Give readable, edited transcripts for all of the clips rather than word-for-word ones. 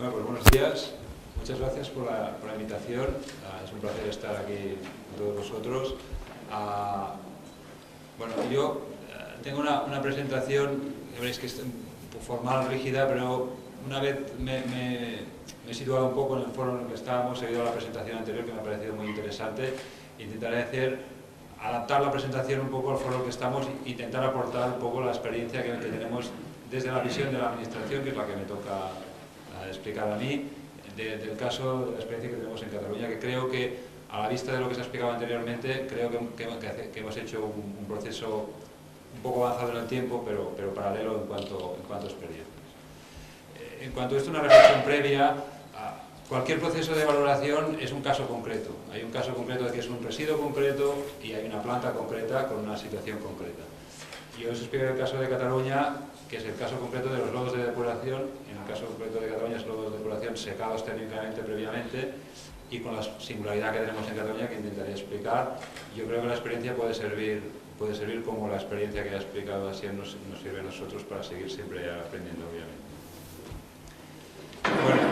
Bueno, pues buenos días. Muchas gracias por la invitación. Es un placer estar aquí con todos vosotros. Bueno, yo tengo una presentación, veréis que es formal, rígida, pero una vez me he situado un poco en el foro en el que estábamos, he oído la presentación anterior que me ha parecido muy interesante. Intentaré adaptar la presentación un poco al foro en el que estamos e intentar aportar un poco la experiencia que tenemos desde la visión de la administración, que es la que me toca explicar a mí, del caso, de la experiencia que tenemos en Cataluña, que creo que, a la vista de lo que se ha explicado anteriormente, creo que hemos hecho un proceso un poco avanzado en el tiempo, pero paralelo en cuanto a experiencias. En cuanto a esto, una reflexión previa. Cualquier proceso de valoración es un caso concreto. Hay un caso concreto de que es un residuo concreto y hay una planta concreta con una situación concreta. Yo os explico el caso de Cataluña, que es el caso concreto de los lodos de depuración. En el caso concreto de Cataluña es lodos de depuración secados térmicamente previamente, y con la singularidad que tenemos en Cataluña, que intentaré explicar. Yo creo que la experiencia puede servir como la experiencia que he explicado así nos sirve a nosotros para seguir siempre aprendiendo, obviamente. Bueno,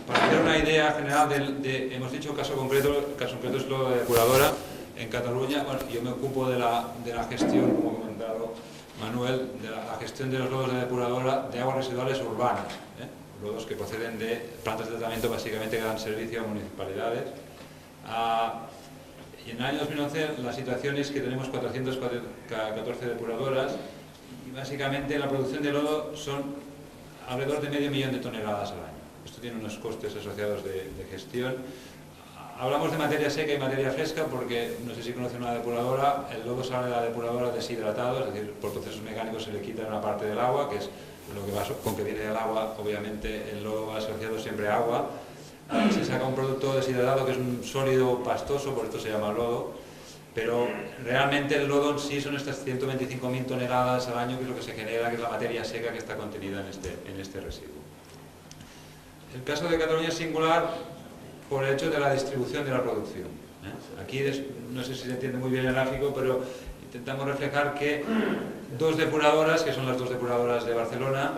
para hacer una idea general hemos dicho caso concreto, el caso concreto es lodo de depuradora en Cataluña. Bueno, yo me ocupo de la gestión, como ha comentado Manuel, de la gestión de los lodos de depuradora de aguas residuales urbanas, lodos que proceden de plantas de tratamiento básicamente que dan servicio a municipalidades. Y en el año 2011 la situación es que tenemos 414 depuradoras y básicamente la producción de lodo son alrededor de 500.000 de toneladas al año. Esto tiene unos costes asociados de gestión. Hablamos de materia seca y materia fresca porque, no sé si conocen una depuradora, el lodo sale de la depuradora deshidratado, es decir, por procesos mecánicos se le quita una parte del agua, que es lo que va con que viene del agua. Obviamente el lodo va asociado siempre a agua. Se saca un producto deshidratado que es un sólido pastoso, por esto se llama lodo, pero realmente el lodo en sí son estas 125.000 toneladas al año, que es lo que se genera, que es la materia seca que está contenida en este residuo. El caso de Cataluña es singular por el hecho de la distribución de la producción. Aquí no sé si se entiende muy bien el gráfico, pero intentamos reflejar que dos depuradoras, que son las dos depuradoras de Barcelona,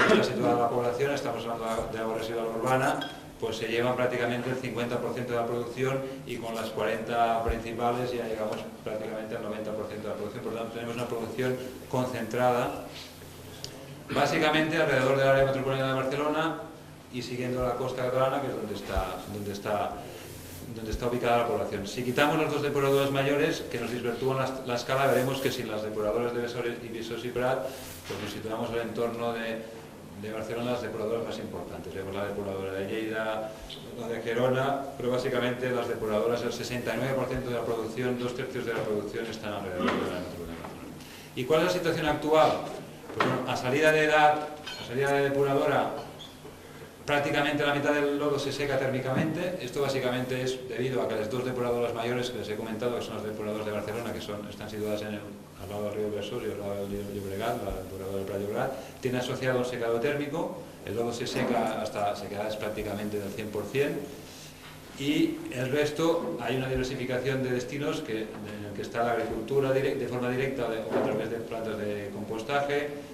donde está situada la población, estamos hablando de agua residual urbana, pues se llevan prácticamente el 50% de la producción, y con las 40 principales ya llegamos prácticamente al 90% de la producción. Por lo tanto, tenemos una producción concentrada básicamente alrededor del área metropolitana de Barcelona y siguiendo la costa catalana, que es donde está ubicada la población. Si quitamos las dos depuradoras mayores, que nos desvirtúan la escala, veremos que sin las depuradoras de Besòs y Prat, pues nos situamos en el entorno de Barcelona, las depuradoras más importantes. Vemos la depuradora de Lleida, la de Gerona, pero básicamente las depuradoras, el 69% de la producción, 2/3 de la producción están alrededor de la metropolitana de Barcelona. ¿Y cuál es la situación actual? Pues bueno, a salida de depuradora, prácticamente la mitad del lodo se seca térmicamente. Esto básicamente es debido a que las dos depuradoras mayores que les he comentado, que son las depuradoras de Barcelona, que están situadas al lado del río Besòs y al lado del río Llobregat, la depuradora del Prat Llobregat, tiene asociado un secado térmico. El lodo se seca hasta sequedades prácticamente del 100%, y el resto hay una diversificación de destinos en el que está la agricultura de forma directa o a través de plantas de compostaje.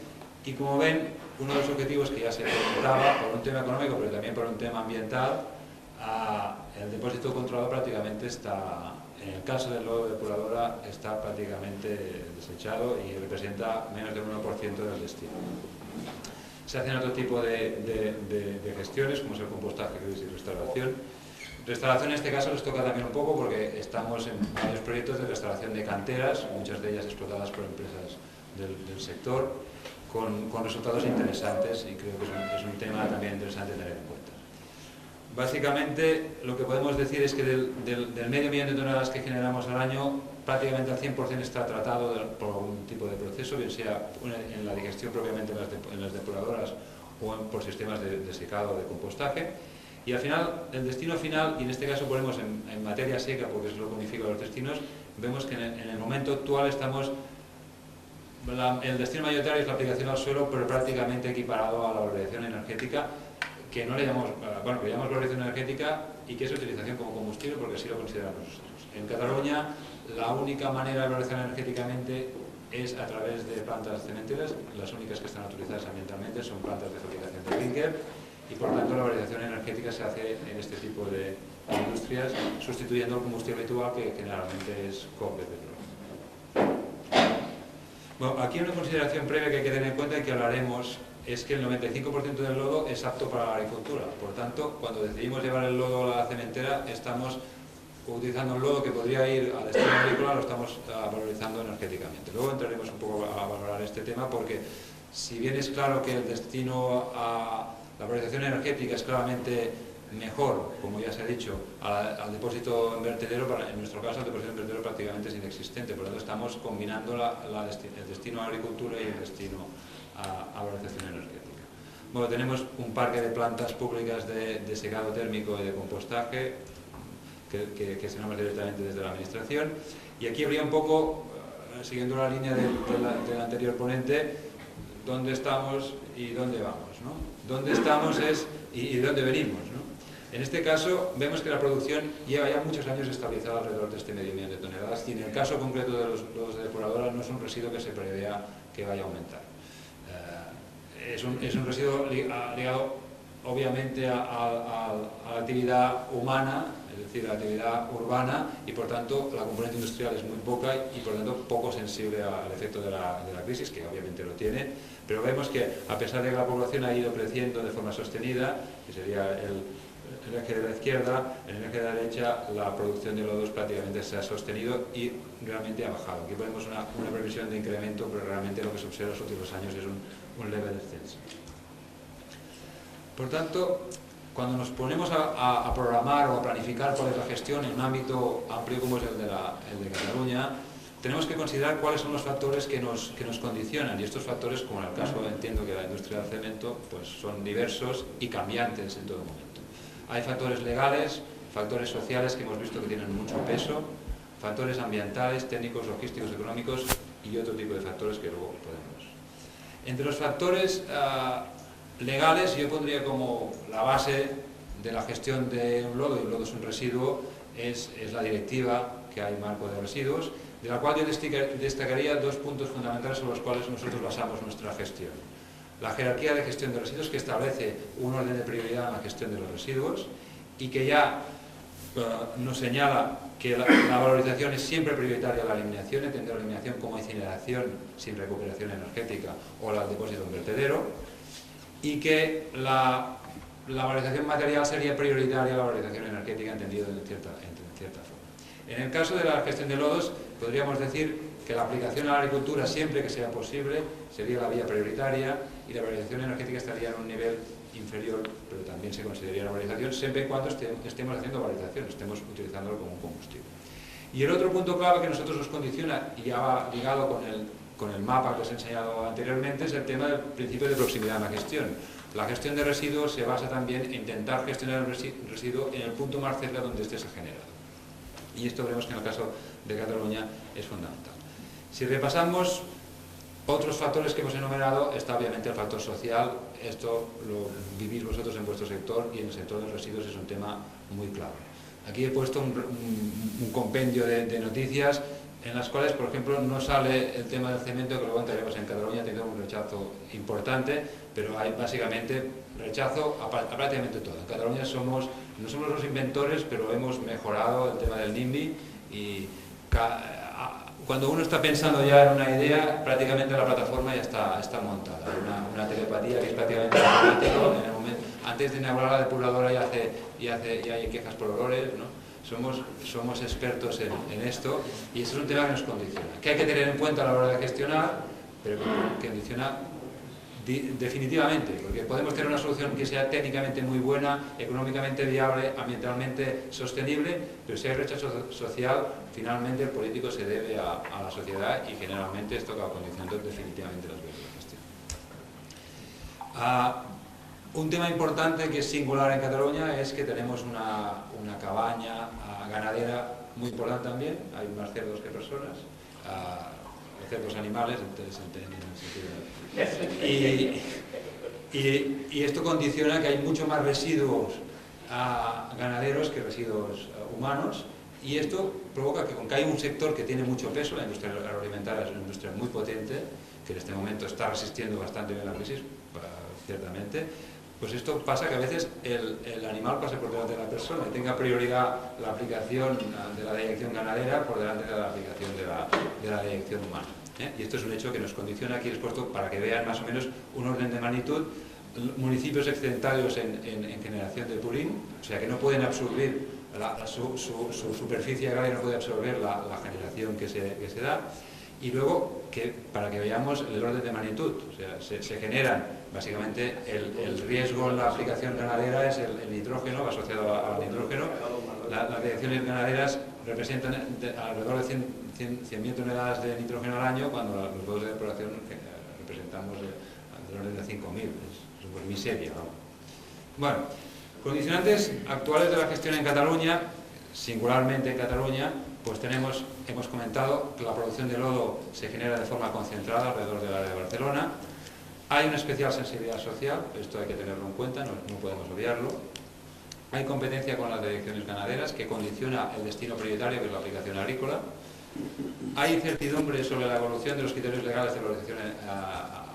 Y como ven, uno de los objetivos que ya se comentaba, por un tema económico pero también por un tema ambiental, el depósito controlado prácticamente está, en el caso del lodo de depuradora, está prácticamente desechado y representa menos del 1% del destino. Se hacen otro tipo de gestiones, como es el compostaje y restauración. Restauración en este caso les toca también un poco porque estamos en varios proyectos de restauración de canteras, muchas de ellas explotadas por empresas del sector, con resultados interesantes, y creo que es un tema también interesante tener en cuenta. Básicamente lo que podemos decir es que del 500.000 de toneladas que generamos al año, prácticamente al 100% está tratado por algún tipo de proceso, bien sea en la digestión propiamente en las depuradoras o por sistemas de secado o de compostaje. Y al final, el destino final, y en este caso ponemos en materia seca porque es lo que unifica los destinos, vemos que en el momento actual estamos, el destino mayoritario es la aplicación al suelo, pero prácticamente equiparado a la valorización energética, que no le llamamos, bueno, que llamamos valorización energética y que es utilización como combustible, porque así lo consideramos nosotros. En Cataluña, la única manera de valorizar energéticamente es a través de plantas cementeras. Las únicas que están autorizadas ambientalmente son plantas de fabricación de clínker, y por tanto la valorización energética se hace en este tipo de industrias, sustituyendo el combustible habitual, que generalmente es cobre, petróleo. Bueno, aquí una consideración previa que hay que tener en cuenta y que hablaremos es que el 95% del lodo es apto para la agricultura. Por tanto, cuando decidimos llevar el lodo a la cementera, estamos utilizando un lodo que podría ir al destino agrícola, lo estamos valorizando energéticamente. Luego entraremos un poco a valorar este tema, porque si bien es claro que el destino a la valorización energética es claramente mejor, como ya se ha dicho, al depósito en vertedero, en nuestro caso el depósito en vertedero prácticamente es inexistente, por lo tanto estamos combinando el destino a agricultura y el destino a valorización energética. Bueno, tenemos un parque de plantas públicas de secado térmico y de compostaje que gestionamos directamente desde la administración, y aquí habría un poco, siguiendo la línea del anterior ponente, dónde estamos y dónde vamos, ¿no? Dónde estamos y dónde venimos, ¿no? En este caso vemos que la producción lleva ya muchos años estabilizada alrededor de este medio millón de toneladas, y en el caso concreto de los lodos de depuradoras no es un residuo que se prevea que vaya a aumentar. Es un residuo ligado obviamente a la actividad humana, es decir, a la actividad urbana, y por tanto la componente industrial es muy poca y por tanto poco sensible al efecto de la crisis, que obviamente lo tiene, pero vemos que a pesar de que la población ha ido creciendo de forma sostenida, que sería el eje de la izquierda, en el eje de la derecha la producción de lodos prácticamente se ha sostenido y realmente ha bajado. Aquí ponemos una previsión de incremento, pero realmente lo que se observa en los últimos años es un leve descenso. Por tanto, cuando nos ponemos a programar o a planificar cuál es la gestión en un ámbito amplio como es el de Cataluña, tenemos que considerar cuáles son los factores que nos condicionan, y estos factores, como en el caso entiendo que la industria del cemento, pues son diversos y cambiantes en todo momento. Hay factores legales, factores sociales que hemos visto que tienen mucho peso, factores ambientales, técnicos, logísticos, económicos y otro tipo de factores que luego podemos. Entre los factores legales, yo pondría como la base de la gestión de un lodo, y un lodo es un residuo, es la directiva que hay marco de residuos, de la cual yo destacaría dos puntos fundamentales sobre los cuales nosotros basamos nuestra gestión. La jerarquía de gestión de residuos, que establece un orden de prioridad en la gestión de los residuos y que ya nos señala que la valorización es siempre prioritaria a la eliminación, entender la eliminación como incineración sin recuperación energética o el depósito en vertedero, y que la valorización material sería prioritaria a la valorización energética, entendido en cierta forma. En el caso de la gestión de lodos, podríamos decir que la aplicación a la agricultura, siempre que sea posible, sería la vía prioritaria, y la valorización energética estaría en un nivel inferior, pero también se consideraría la valorización, siempre y cuando estemos haciendo valorización, estemos utilizándolo como un combustible. Y el otro punto clave que nosotros nos condiciona, y ya va ligado con el mapa que os he enseñado anteriormente, es el tema del principio de proximidad en la gestión. La gestión de residuos se basa también en intentar gestionar el residuo en el punto más cerca donde este se ha generado. Y esto veremos que en el caso de Cataluña es fundamental. Si repasamos otros factores que hemos enumerado, está obviamente el factor social. Esto lo vivís vosotros en vuestro sector, y en el sector de los residuos es un tema muy clave. Aquí he puesto un compendio de noticias en las cuales, por ejemplo, no sale el tema del cemento, que luego entraremos. En Cataluña ha tenido un rechazo importante, pero hay básicamente rechazo a prácticamente todo. En Cataluña no somos los inventores, pero hemos mejorado el tema del NIMBY, y cuando uno está pensando ya en una idea, prácticamente la plataforma ya está montada. Una telepatía que es prácticamente automático. Antes de inaugurar la depuradora ya hay quejas por olores, ¿no? Somos expertos en esto, y eso es un tema que nos condiciona, que hay que tener en cuenta a la hora de gestionar, pero que condiciona definitivamente, porque podemos tener una solución que sea técnicamente muy buena, económicamente viable, ambientalmente sostenible, pero si hay rechazo social, finalmente el político se debe a la sociedad, y generalmente esto acaba condicionando definitivamente las vías de gestión. Un tema importante que es singular en Cataluña es que tenemos una cabaña ganadera muy importante también. Hay más cerdos que personas, cerdos animales, entonces en el sentido. Y esto condiciona que hay mucho más residuos ganaderos que residuos humanos, y esto provoca que, aunque hay un sector que tiene mucho peso, la industria agroalimentaria es una industria muy potente, que en este momento está resistiendo bastante bien la crisis, ciertamente, pues esto pasa que a veces el animal pase por delante de la persona y tenga prioridad la aplicación de la deyección ganadera por delante de la aplicación de la deyección humana. Y esto es un hecho que nos condiciona. Aquí expuesto para que vean más o menos un orden de magnitud. Municipios excedentarios en generación de purín, o sea que no pueden absorber su superficie agraria, no puede absorber la generación que se da. Y luego, para que veamos el orden de magnitud, o sea, se generan, básicamente, el riesgo en la aplicación ganadera es el nitrógeno, va asociado al nitrógeno. Las deyecciones ganaderas representan alrededor de 100.000 toneladas de nitrógeno al año, cuando los modos de depuración representamos del orden de 5.000. Es miseria, ¿no? Bueno, condicionantes actuales de la gestión en Cataluña, singularmente en Cataluña, pues hemos comentado que la producción de lodo se genera de forma concentrada alrededor del área de Barcelona. Hay una especial sensibilidad social, esto hay que tenerlo en cuenta, no podemos obviarlo. Hay competencia con las deyecciones ganaderas que condiciona el destino prioritario, que es la aplicación agrícola. Hay incertidumbre sobre la evolución de los criterios legales de valorización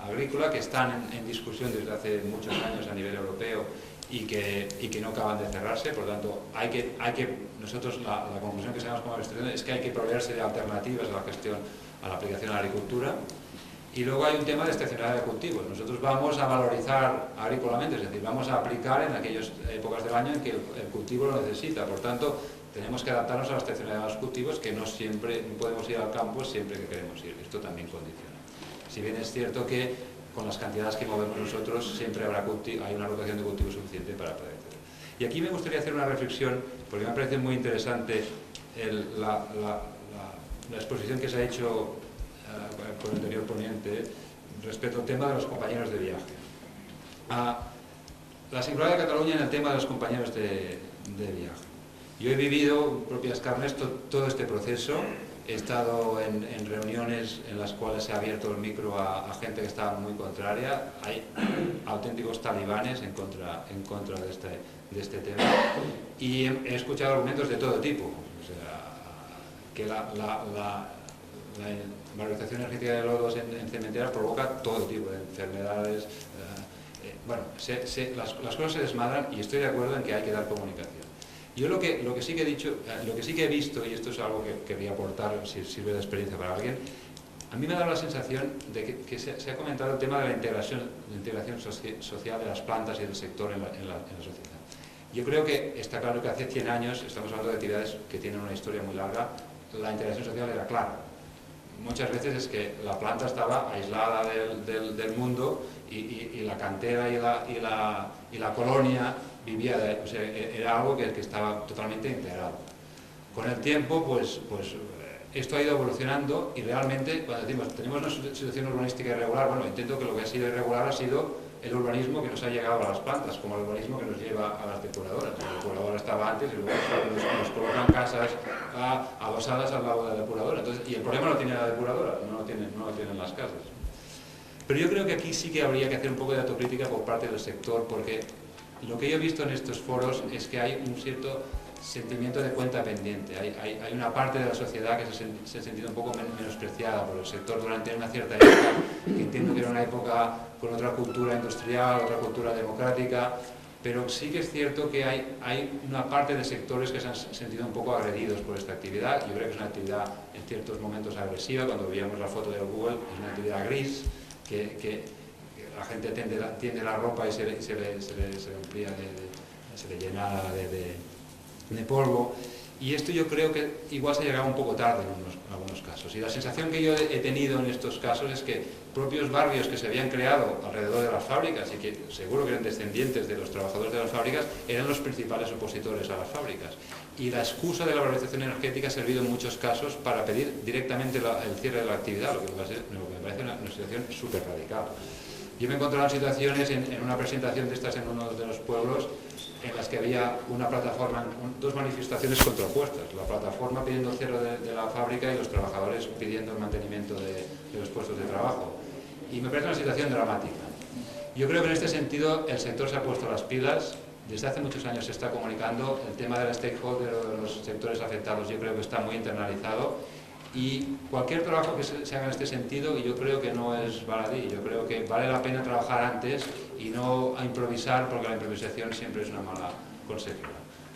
agrícola, que están en discusión desde hace muchos años a nivel europeo y que no acaban de cerrarse. Por tanto, nosotros la conclusión que sacamos como investigación es que hay que proveerse de alternativas a la gestión, a la aplicación a la agricultura. Y luego hay un tema de estacionalidad de cultivos. Nosotros vamos a valorizar agrícolamente, es decir, vamos a aplicar en aquellas épocas del año en que el cultivo lo necesita. Por tanto, tenemos que adaptarnos a la estacionalidad de los cultivos, que no podemos ir al campo siempre que queremos ir. Esto también condiciona. Si bien es cierto que con las cantidades que movemos nosotros siempre hay una rotación de cultivo suficiente para poder hacer. Y aquí me gustaría hacer una reflexión, porque me parece muy interesante la exposición que se ha hecho por el anterior ponente respecto al tema de los compañeros de viaje. La singularidad de Cataluña en el tema de los compañeros de viaje. Yo he vivido en propias carnes todo este proceso. He estado en reuniones en las cuales se ha abierto el micro a gente que estaba muy contraria. Hay auténticos talibanes en contra de este tema. Y he escuchado argumentos de todo tipo. O sea, que la valorización energética de lodos en cementeras provoca todo tipo de enfermedades. Bueno, las cosas se desmadran y estoy de acuerdo en que hay que dar comunicación. Yo lo que sí que he dicho, lo que sí que he visto, y esto es algo que quería aportar, si sirve de experiencia para alguien, a mí me ha dado la sensación de que se ha comentado el tema de la integración social de las plantas y del sector en la sociedad. Yo creo que está claro que hace 100 años, estamos hablando de actividades que tienen una historia muy larga, la integración social era clara. Muchas veces es que la planta estaba aislada del mundo y la cantera y la colonia vivía de ahí. O sea, era algo que estaba totalmente integrado. Con el tiempo, pues esto ha ido evolucionando y realmente, cuando decimos tenemos una situación urbanística irregular, bueno, entiendo que lo que ha sido irregular ha sido el urbanismo que nos ha llegado a las plantas, como el urbanismo que nos lleva a las depuradoras. La depuradora estaba antes y luego nos colocan casas adosadas al lado de la depuradora. Entonces, y el problema lo tiene la depuradora, no lo tienen las casas. Pero yo creo que aquí sí que habría que hacer un poco de autocrítica por parte del sector, porque lo que yo he visto en estos foros es que hay un cierto sentimiento de cuenta pendiente. Hay una parte de la sociedad que se ha sentido un poco menospreciada por el sector durante una cierta época, que entiendo que era una época con otra cultura industrial, otra cultura democrática, pero sí que es cierto que hay una parte de sectores que se han sentido un poco agredidos por esta actividad. Yo creo que es una actividad en ciertos momentos agresiva. Cuando veíamos la foto de Google, es una actividad gris, que la gente tiende la ropa y se le amplía, se le llena de polvo. Y esto yo creo que igual se ha llegado un poco tarde en algunos casos. Y la sensación que yo he tenido en estos casos es que propios barrios que se habían creado alrededor de las fábricas y que seguro que eran descendientes de los trabajadores de las fábricas particulares eran los principales opositores a las fábricas. Y la excusa de la valorización energética ha servido en muchos casos para pedir directamente el cierre de la actividad, lo que me parece una situación súper radical. Yo me he encontrado en situaciones, en una presentación de estas en uno de los pueblos, en las que había una plataforma, dos manifestaciones contrapuestas, la plataforma pidiendo el cierre de la fábrica y los trabajadores pidiendo el mantenimiento de los puestos de trabajo. Y me parece una situación dramática. Yo creo que en este sentido el sector se ha puesto las pilas. Desde hace muchos años se está comunicando el tema del stakeholder o de los sectores afectados. Yo creo que está muy internalizado Y cualquier trabajo que se haga en este sentido, y yo creo que no es baladí, yo creo que vale la pena trabajar antes y no a improvisar, porque la improvisación siempre es una mala consejera.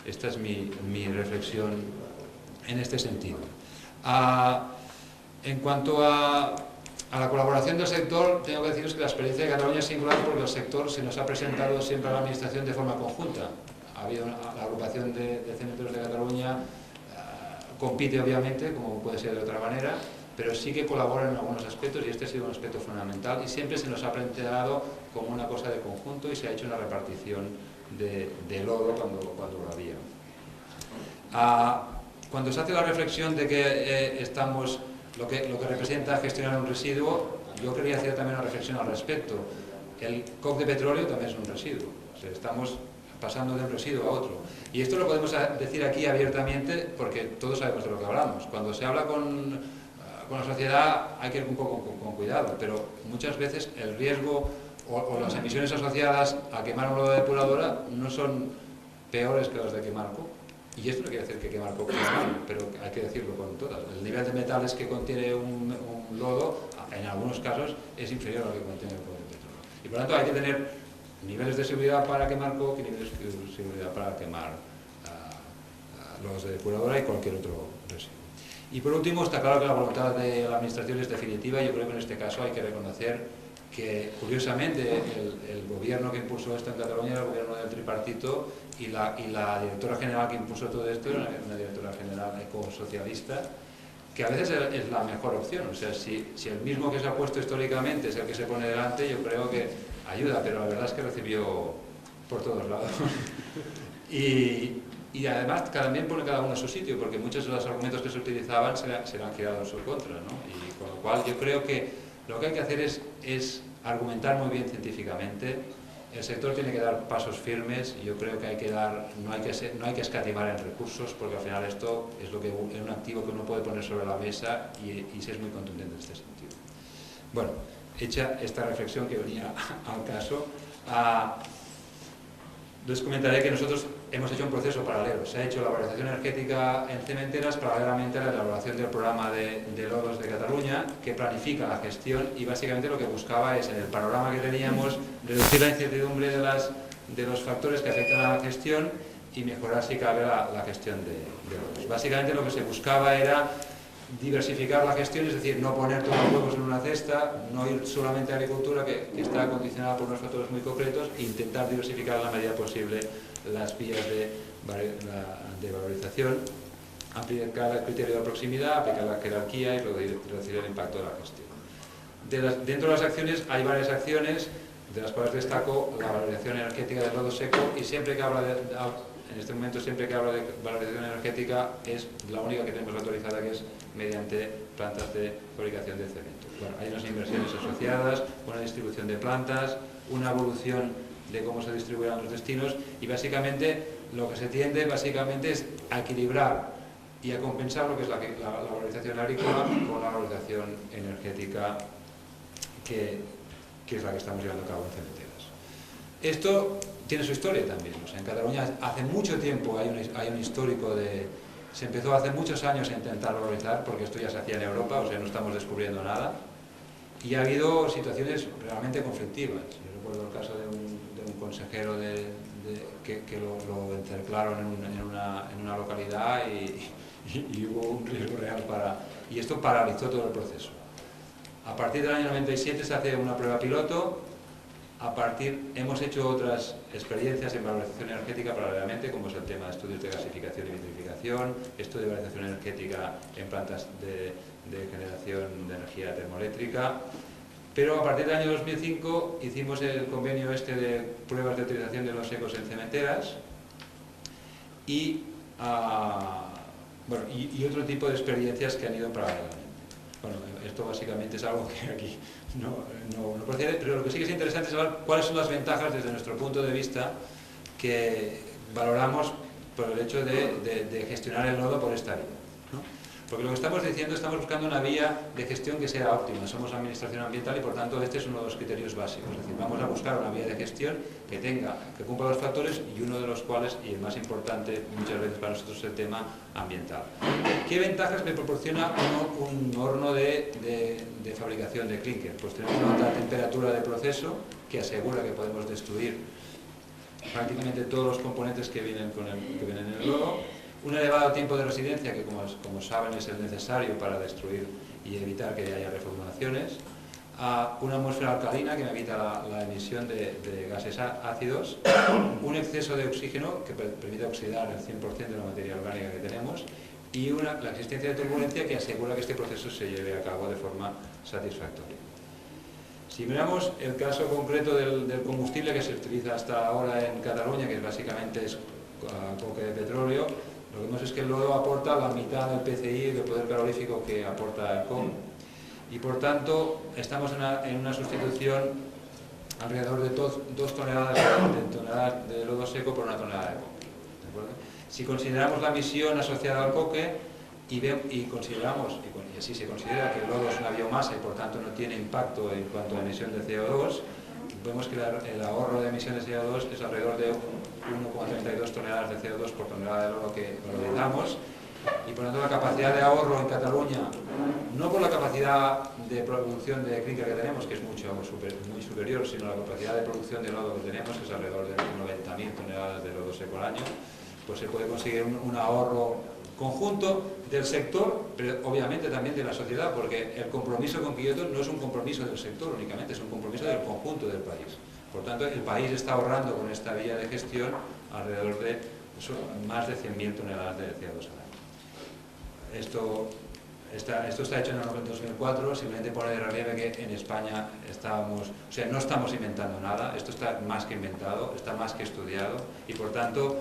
Esta es mi reflexión en este sentido. En cuanto a la colaboración del sector, tengo que deciros que la experiencia de Cataluña es singular porque el sector se nos ha presentado siempre a la Administración de forma conjunta. Ha habido la agrupación de cementeros de Cataluña, compite obviamente, como puede ser de otra manera, pero sí que colaboran en algunos aspectos y este ha sido un aspecto fundamental y siempre se nos ha planteado como una cosa de conjunto y se ha hecho una repartición de lodo cuando lo había. Cuando se hace la reflexión de que estamos, lo que representa gestionar un residuo, yo quería hacer también una reflexión al respecto. El coque de petróleo también es un residuo, o sea, estamos pasando de un residuo a otro. Y esto lo podemos decir aquí abiertamente porque todos sabemos de lo que hablamos. Cuando se habla con la sociedad hay que ir un poco con cuidado, pero muchas veces el riesgo o las emisiones asociadas a quemar un lodo de depuradora no son peores que las de quemar coco. Y esto no quiere decir que quemar coco sea malo, pero hay que decirlo con todas. El nivel de metales que contiene un lodo, en algunos casos, es inferior al que contiene el coque de petróleo. Y por lo tanto hay que tener niveles de seguridad para quemar coque y niveles de seguridad para quemar lodos de depuradora y cualquier otro residuo. Y por último, está claro que la voluntad de la Administración es definitiva. Yo creo que en este caso hay que reconocer que, curiosamente, el gobierno que impulsó esto en Cataluña era el gobierno del tripartito y la directora general que impulsó todo esto era una directora general ecosocialista, que a veces es la mejor opción. O sea, si el mismo que se ha puesto históricamente es el que se pone delante, yo creo que ayuda, pero la verdad es que recibió por todos lados. Y además también pone cada uno a su sitio, porque muchos de los argumentos que se utilizaban se le han girado en su contra, ¿no? Y con lo cual yo creo que lo que hay que hacer es argumentar muy bien científicamente. El sector tiene que dar pasos firmes y yo creo que no hay que escatimar en recursos, porque al final esto es un activo que uno puede poner sobre la mesa y se es muy contundente en este sentido. Bueno, hecha esta reflexión que venía al caso, les comentaré que nosotros hemos hecho un proceso paralelo. Se ha hecho la valorización energética en cementeras paralelamente a la elaboración del programa de lodos de Cataluña, que planifica la gestión y básicamente lo que buscaba es, en el panorama que teníamos, reducir la incertidumbre de los factores que afectan a la gestión y mejorar, si cabe, la gestión de lodos. Básicamente lo que se buscaba era diversificar la gestión, es decir, no poner todos los huevos en una cesta, no ir solamente a agricultura que está condicionada por unos factores muy concretos, e intentar diversificar en la medida posible las vías de valorización, aplicar el criterio de proximidad, aplicar la jerarquía y reducir el impacto de la gestión. Dentro de las acciones hay varias acciones, de las cuales destaco la valorización energética del lodo seco, y siempre que habla en este momento, siempre que hablo de valorización energética, es la única que tenemos autorizada, que es mediante plantas de fabricación de cemento. Bueno, hay unas inversiones asociadas, una distribución de plantas, una evolución de cómo se distribuirán los destinos, y básicamente lo que se tiende es a equilibrar y a compensar lo que es la valorización agrícola con la valorización energética que es la que estamos llevando a cabo en cementeras. Esto tiene su historia también. O sea, en Cataluña hace mucho tiempo hay un histórico se empezó hace muchos años a intentar valorizar, porque esto ya se hacía en Europa, o sea, no estamos descubriendo nada, y ha habido situaciones realmente conflictivas. Yo recuerdo el caso de un consejero que lo encerclaron en una localidad y hubo un riesgo real y esto paralizó todo el proceso. A partir del año 97 se hace una prueba piloto. Hemos hecho otras experiencias en valorización energética paralelamente, como es el tema de estudios de gasificación y vitrificación, estudio de valorización energética en plantas de generación de energía termoeléctrica. Pero a partir del año 2005 hicimos el convenio de pruebas de utilización de lodos secos en cementeras y otro tipo de experiencias que han ido paralelamente. Bueno, esto básicamente es algo que aquí no procede, pero lo que sí que es interesante es saber cuáles son las ventajas desde nuestro punto de vista que valoramos por el hecho de gestionar el lodo por esta vía, ¿no? Porque lo que estamos diciendo, estamos buscando una vía de gestión que sea óptima. Somos administración ambiental y por tanto este es uno de los criterios básicos. Es decir, vamos a buscar una vía de gestión que cumpla los factores y uno de los cuales, y el más importante muchas veces para nosotros, es el tema ambiental. ¿Qué ventajas me proporciona un horno de fabricación de clinker? Pues tenemos una alta temperatura de proceso que asegura que podemos destruir prácticamente todos los componentes que vienen en el lodo, un elevado tiempo de residencia que como saben es el necesario para destruir y evitar que haya reformulaciones, una atmósfera alcalina que me evita la emisión de gases ácidos, un exceso de oxígeno que permite oxidar el 100% de la materia orgánica que tenemos y la existencia de turbulencia que asegura que este proceso se lleve a cabo de forma satisfactoria. Si miramos el caso concreto del combustible que se utiliza hasta ahora en Cataluña, que básicamente es coque de petróleo, lo que vemos es que el lodo aporta la mitad del PCI, del poder calorífico que aporta el COM, y por tanto estamos en una sustitución alrededor de 2 toneladas de lodo seco por 1 tonelada de coque. ¿De acuerdo? Si consideramos la emisión asociada al coque y consideramos, y así se considera que el lodo es una biomasa y por tanto no tiene impacto en cuanto a emisión de CO2, vemos que el ahorro de emisión de CO2 es alrededor de 1,32 toneladas de CO2 por tonelada de lodo que valorizamos, y por lo tanto la capacidad de ahorro en Cataluña, no por la capacidad de producción de clinker que tenemos, que es muy superior, sino la capacidad de producción de lodo que tenemos, que es alrededor de 90.000 toneladas de lodo seco al año, pues se puede conseguir un ahorro conjunto del sector, pero obviamente también de la sociedad, porque el compromiso con Kyoto no es un compromiso del sector únicamente, es un compromiso del conjunto del país. Por tanto, el país está ahorrando con esta vía de gestión alrededor de más de 100.000 toneladas de CO2 al año. Esto está hecho en el 2004, simplemente pone de relieve que en España no estamos inventando nada, esto está más que inventado, está más que estudiado y por tanto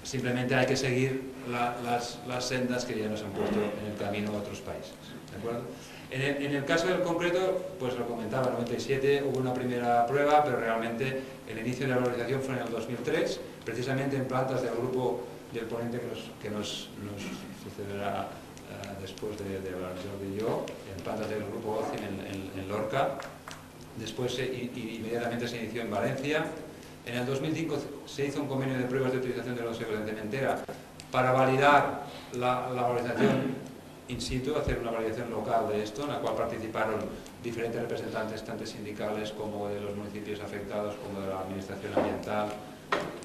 simplemente hay que seguir las sendas que ya nos han puesto en el camino a otros países. ¿De acuerdo? En el caso del concreto, pues lo comentaba, en el 97 hubo una primera prueba, pero realmente el inicio de la valorización fue en el 2003, precisamente en plantas del grupo del ponente que nos sucederá después de hablar Jordi y yo, en plantas del grupo OCIM en Lorca. Después inmediatamente se inició en Valencia. En el 2005 se hizo un convenio de pruebas de utilización de lodo seco de cementera para validar la valorización in situ, hacer una validación local de esto, en la cual participaron diferentes representantes, tanto sindicales como de los municipios afectados, como de la administración ambiental,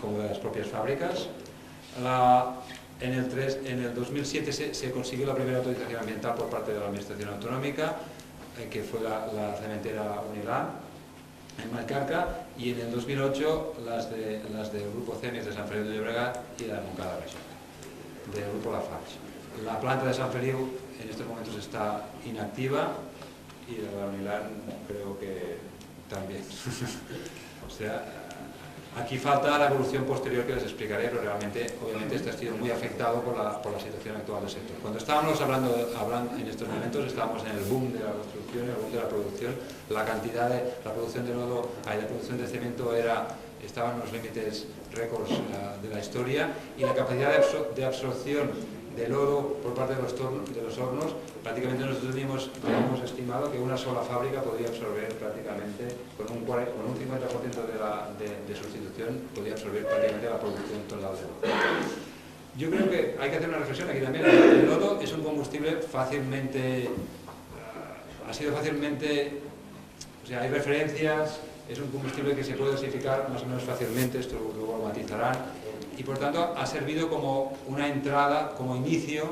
como de las propias fábricas. En el 2007 se consiguió la primera autorización ambiental por parte de la administración autonómica, que fue la cementera Unilán, en Malcarca, y en el 2008 las del grupo CEMIS de San Feliu de Llobregat y la de Montcada Regional, del grupo Lafarge. La planta de San Feliu en estos momentos está inactiva y la de Unilán creo que también. O sea, aquí falta la evolución posterior que les explicaré, pero realmente, obviamente, este ha sido muy afectado por la situación actual del sector. Cuando estábamos hablando en estos momentos, estábamos en el boom de la construcción, en el boom de la producción, la cantidad de la producción de lodo, la producción de cemento estaba en los límites récords de la historia, y la capacidad de absorción de lodo por parte de los hornos, prácticamente nosotros teníamos estimado que una sola fábrica podría absorber prácticamente, con un 50% de sustitución, podría absorber prácticamente la producción total de lodo. Yo creo que hay que hacer una reflexión aquí también. El lodo es un combustible ha sido fácilmente, o sea, hay referencias, es un combustible que se puede dosificar más o menos fácilmente, esto luego lo matizarán, y por tanto ha servido como una entrada, como inicio.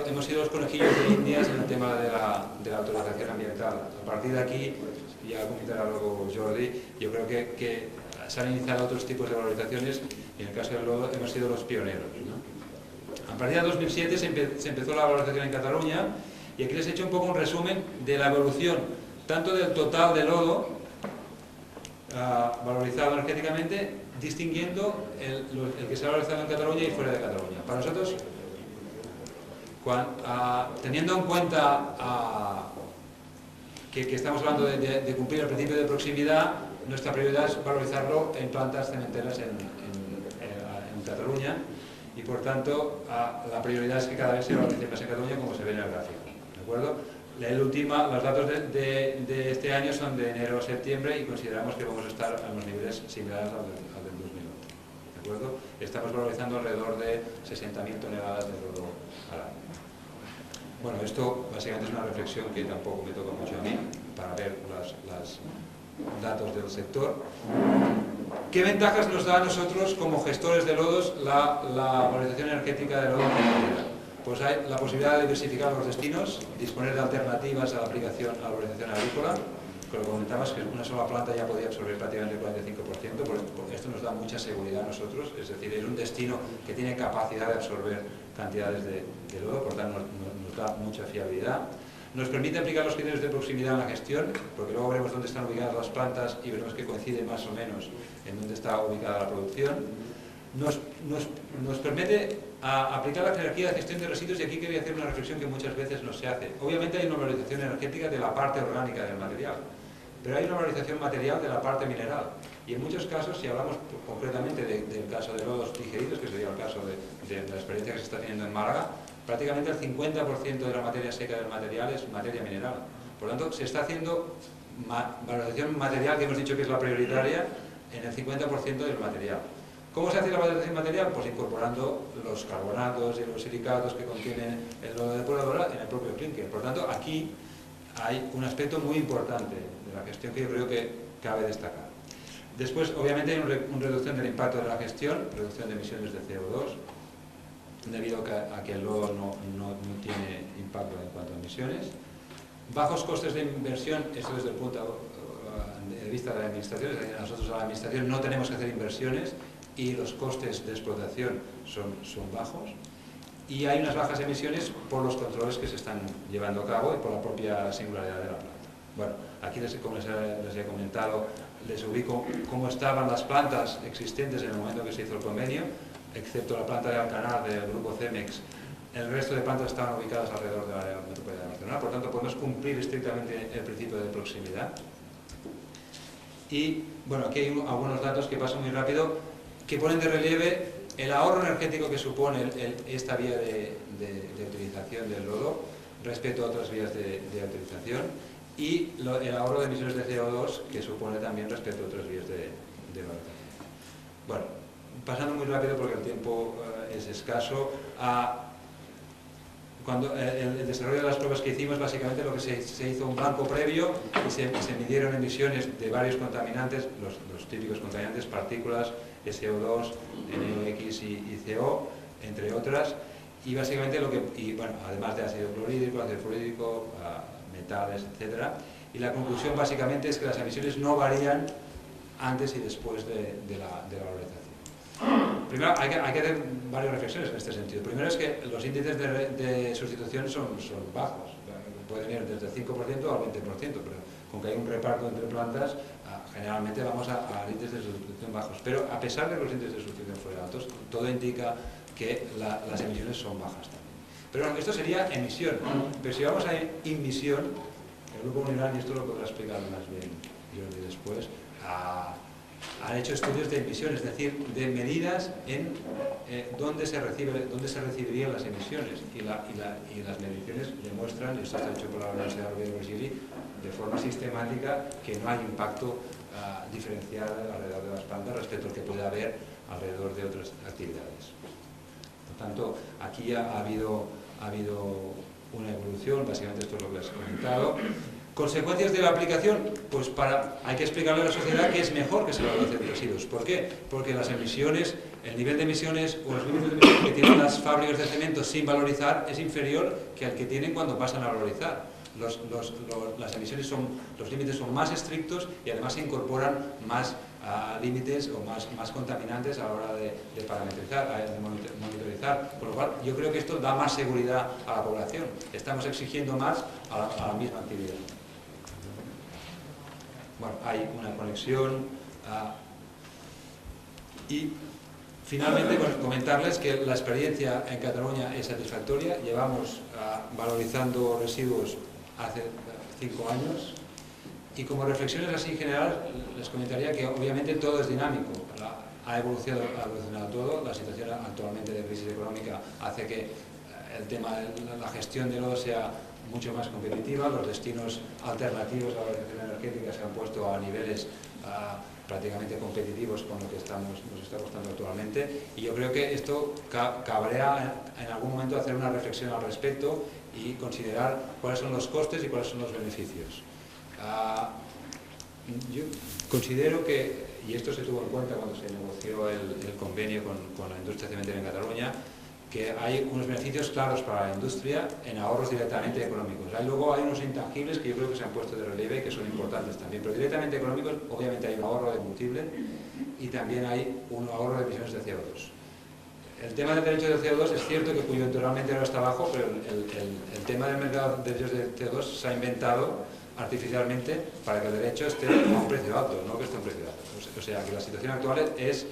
Hemos sido los conejillos de Indias en el tema de la autorización ambiental. A partir de aquí, ya comentará luego Jordi, yo creo que se han iniciado otros tipos de valorizaciones y en el caso del lodo hemos sido los pioneros, ¿no? A partir de 2007 se empezó la valorización en Cataluña, y aquí les he hecho un poco un resumen de la evolución tanto del total de lodo valorizado energéticamente, distinguiendo el que se ha valorizado en Cataluña y fuera de Cataluña. Para nosotros, teniendo en cuenta que estamos hablando de cumplir el principio de proximidad, nuestra prioridad es valorizarlo en plantas cementeras en Cataluña, y por tanto la prioridad es que cada vez se valorice más en Cataluña, como se ve en el gráfico, ¿de acuerdo? Los datos de este año son de enero a septiembre y consideramos que vamos a estar a los niveles similares al del 2011, ¿de acuerdo? Estamos valorizando alrededor de 60.000 toneladas de lodo al año. Bueno, esto básicamente es una reflexión que tampoco me toca mucho a mí para ver los datos del sector. ¿Qué ventajas nos da a nosotros como gestores de lodos la valorización energética de lodo en Cataluña? Pues hay la posibilidad de diversificar los destinos, disponer de alternativas a la aplicación a la valorización agrícola. Como comentabas, que una sola planta ya podía absorber prácticamente el 45%, porque esto nos da mucha seguridad a nosotros, es decir, es un destino que tiene capacidad de absorber cantidades de lodo, por tanto nos da mucha fiabilidad. Nos permite aplicar los criterios de proximidad en la gestión, porque luego veremos dónde están ubicadas las plantas y veremos que coincide más o menos en dónde está ubicada la producción. Nos permite aplicar la jerarquía de gestión de residuos, y aquí quería hacer una reflexión que muchas veces no se hace. Obviamente hay una valorización energética de la parte orgánica del material, pero hay una valorización material de la parte mineral. Y en muchos casos, si hablamos concretamente del caso de lodos digeridos, que sería el caso de la experiencia que se está teniendo en Málaga, prácticamente el 50% de la materia seca del material es materia mineral. Por lo tanto, se está haciendo valorización material, que hemos dicho que es la prioritaria, en el 50% del material. ¿Cómo se hace la valorización material? Pues incorporando los carbonatos y los silicatos que contienen el lodo depuradora en el propio clinker. Por lo tanto, aquí hay un aspecto muy importante de la gestión que yo creo que cabe destacar. Después, obviamente, hay una reducción del impacto de la gestión, reducción de emisiones de CO2, debido a que el lodo no tiene impacto en cuanto a emisiones. Bajos costes de inversión, esto desde el punto de vista de la administración, es decir, nosotros a la administración no tenemos que hacer inversiones y los costes de explotación son bajos. Y hay unas bajas emisiones por los controles que se están llevando a cabo y por la propia singularidad de la planta. Bueno, aquí, como les he comentado, les ubico cómo estaban las plantas existentes en el momento que se hizo el convenio, excepto la planta de Alcanar del grupo Cemex. El resto de plantas estaban ubicadas alrededor de la área metropolitana de Barcelona, por tanto podemos cumplir estrictamente el principio de proximidad. Y bueno, aquí hay algunos datos que paso muy rápido, que ponen de relieve el ahorro energético que supone esta vía de utilización del lodo respecto a otras vías de utilización, y el ahorro de emisiones de CO2 que supone también respecto a otras vías de valorización. Bueno, pasando muy rápido porque el tiempo es escaso, cuando el desarrollo de las pruebas que hicimos, básicamente lo que se hizo un banco previo y se midieron emisiones de varios contaminantes, los típicos contaminantes, partículas, SO2, NOx y CO, entre otras, y básicamente además de ácido clorhídrico, ácido fluorídrico, metales, etc. Y la conclusión básicamente es que las emisiones no varían antes y después de la valorización. Primero, hay que hacer varias reflexiones en este sentido. Primero es que los índices de sustitución son bajos, pueden ir desde el 5% al 20%, pero con que hay un reparto entre plantas, generalmente vamos a índices de sustitución bajos. Pero a pesar de que los índices de sustitución fueran altos, todo indica que las emisiones son bajas también. Pero bueno, esto sería emisión, pero si vamos a emisión, el grupo Uniral, y esto lo podrá explicar más bien Jordi después, han hecho estudios de emisión, es decir, de medidas en dónde se recibirían las emisiones, y las mediciones demuestran, y esto está hecho por la Universidad de Virginia, de forma sistemática, que no hay impacto diferencial alrededor de las plantas respecto al que puede haber alrededor de otras actividades. Por tanto, aquí ha habido una evolución, básicamente esto es lo que les he comentado. ¿Consecuencias de la aplicación? Pues hay que explicarle a la sociedad que es mejor que se valoricen residuos. ¿Por qué? Porque las emisiones, el nivel de emisiones o los límites de emisiones que tienen las fábricas de cemento sin valorizar es inferior que al que tienen cuando pasan a valorizar. Las emisiones los límites son más estrictos y además se incorporan más límites o más contaminantes a la hora de parametrizar, de monitorizar. Por lo cual, yo creo que esto da más seguridad a la población. Estamos exigiendo más a la misma actividad. Bueno, hay una conexión y finalmente comentarles que la experiencia en Cataluña es satisfactoria. Llevamos valorizando residuos hace 5 años y como reflexiones así en general les comentaría que obviamente todo es dinámico. ha evolucionado todo. La situación actualmente de crisis económica hace que el tema de la gestión del lodo sea mucho más competitiva. Los destinos alternativos a la valorización energética se han puesto a niveles prácticamente competitivos con lo que nos está costando actualmente, y yo creo que esto cabría en algún momento hacer una reflexión al respecto y considerar cuáles son los costes y cuáles son los beneficios. Yo considero que, y esto se tuvo en cuenta cuando se negoció el convenio con la industria cementera en Cataluña, que hay unos beneficios claros para la industria en ahorros directamente económicos. Luego hay unos intangibles que yo creo que se han puesto de relieve y que son importantes también, pero directamente económicos obviamente hay un ahorro de combustible y también hay un ahorro de emisiones de CO2. El tema del derecho de CO2 es cierto que coyunturalmente ahora está bajo, pero el tema del mercado de derechos de CO2 se ha inventado artificialmente para que el derecho esté a un precio alto, no que esté a un precio alto. O sea que la situación actual es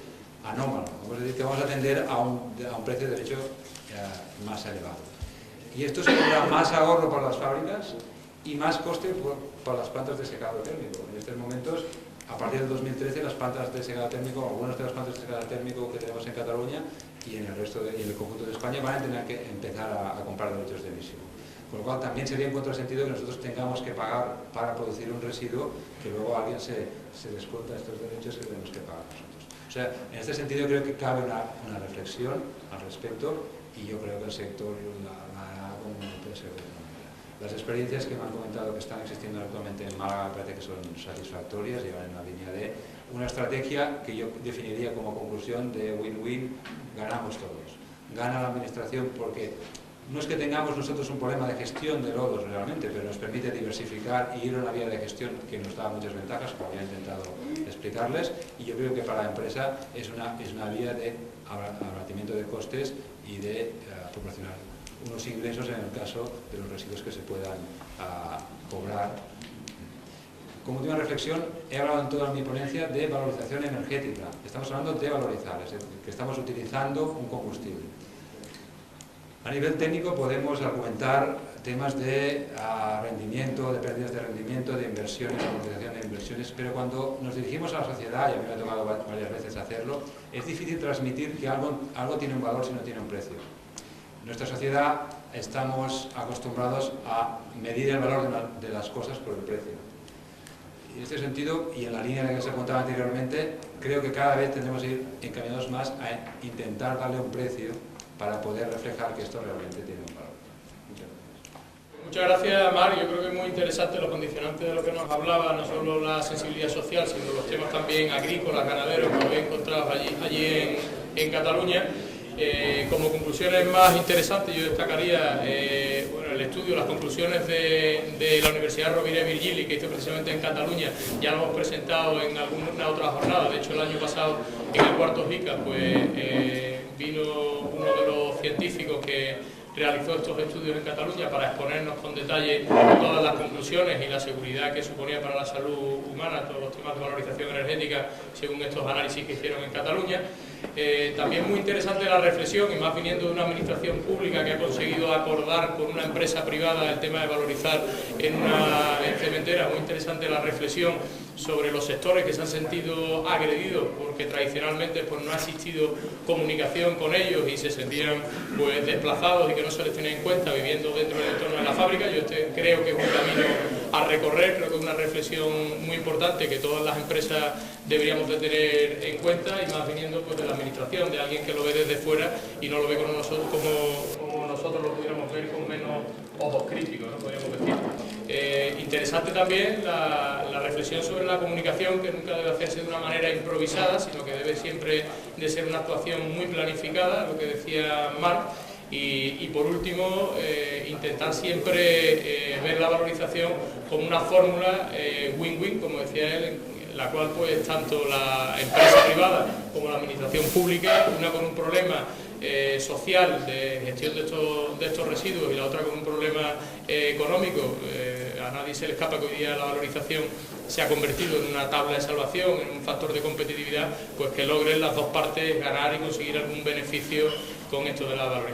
anómalo, vamos a decir que vamos a tender a un precio de derecho más elevado. Y esto supondrá más ahorro para las fábricas y más coste para las plantas de secado térmico. En estos momentos, a partir del 2013, las plantas de secado térmico, algunas de las plantas de secado térmico que tenemos en Cataluña y en el resto y en el conjunto de España van a tener que empezar a comprar derechos de emisión. Con lo cual también sería un contrasentido que nosotros tengamos que pagar para producir un residuo que luego alguien se descuenta estos derechos que tenemos que pagar nosotros. O sea, en este sentido creo que cabe una reflexión al respecto, y yo creo que el sector la hará como puede ser de otra manera. Las experiencias que me han comentado que están existiendo actualmente en Málaga me parece que son satisfactorias y van en la línea de una estrategia que yo definiría como conclusión de win-win, ganamos todos. Gana la administración porque no es que tengamos nosotros un problema de gestión de lodos realmente, pero nos permite diversificar y ir a una vía de gestión que nos da muchas ventajas, como ya he intentado explicarles, y yo creo que para la empresa es una vía de abatimiento de costes y de proporcionar unos ingresos en el caso de los residuos que se puedan cobrar. Como última reflexión, he hablado en toda mi ponencia de valorización energética. Estamos hablando de valorizar, es decir, que estamos utilizando un combustible. A nivel técnico podemos argumentar temas de rendimiento, de pérdidas de rendimiento, de inversiones, de amortización de inversiones, pero cuando nos dirigimos a la sociedad, y a mí me ha tocado varias veces hacerlo, es difícil transmitir que algo tiene un valor si no tiene un precio. En nuestra sociedad estamos acostumbrados a medir el valor de las cosas por el precio. Y en este sentido, y en la línea de la que se contaba anteriormente, creo que cada vez tendremos que ir encaminados más a intentar darle un precio para poder reflejar que esto realmente tiene un valor. Muchas gracias, Mar. Yo creo que es muy interesante los condicionantes de lo que nos hablaba, no solo la sensibilidad social, sino los temas también agrícolas, ganaderos, que habéis encontrado allí en Cataluña. Como conclusiones más interesantes, yo destacaría el estudio, las conclusiones de la Universidad Rovira i Virgili, que hizo precisamente en Cataluña. Ya lo hemos presentado en alguna otra jornada. De hecho, el año pasado, en el cuarto JICA, vino uno de los científicos que realizó estos estudios en Cataluña para exponernos con detalle todas las conclusiones y la seguridad que suponía para la salud humana todos los temas de valorización energética según estos análisis que hicieron en Cataluña. También muy interesante la reflexión, y más viniendo de una administración pública que ha conseguido acordar con una empresa privada el tema de valorizar en una cementera. Muy interesante la reflexión sobre los sectores que se han sentido agredidos porque tradicionalmente no ha existido comunicación con ellos y se sentían desplazados y que no se les tenía en cuenta viviendo dentro del entorno de la fábrica. Yo creo que es un camino a recorrer, creo que es una reflexión muy importante que todas las empresas deberíamos de tener en cuenta, y más viniendo de la administración, de alguien que lo ve desde fuera y no lo ve como nosotros lo pudiéramos ver con menos ojos críticos, ¿no? Podríamos decir. Interesante también la reflexión sobre la comunicación, que nunca debe hacerse de una manera improvisada, sino que debe siempre de ser una actuación muy planificada, lo que decía Marc. Y por último, intentar siempre ver la valorización como una fórmula win-win, como decía él, en la cual tanto la empresa privada como la administración pública, una con un problema social de gestión de estos residuos y la otra con un problema económico. A nadie se le escapa que hoy día la valorización se ha convertido en una tabla de salvación, en un factor de competitividad, pues que logren las dos partes ganar y conseguir algún beneficio con esto de la valorización.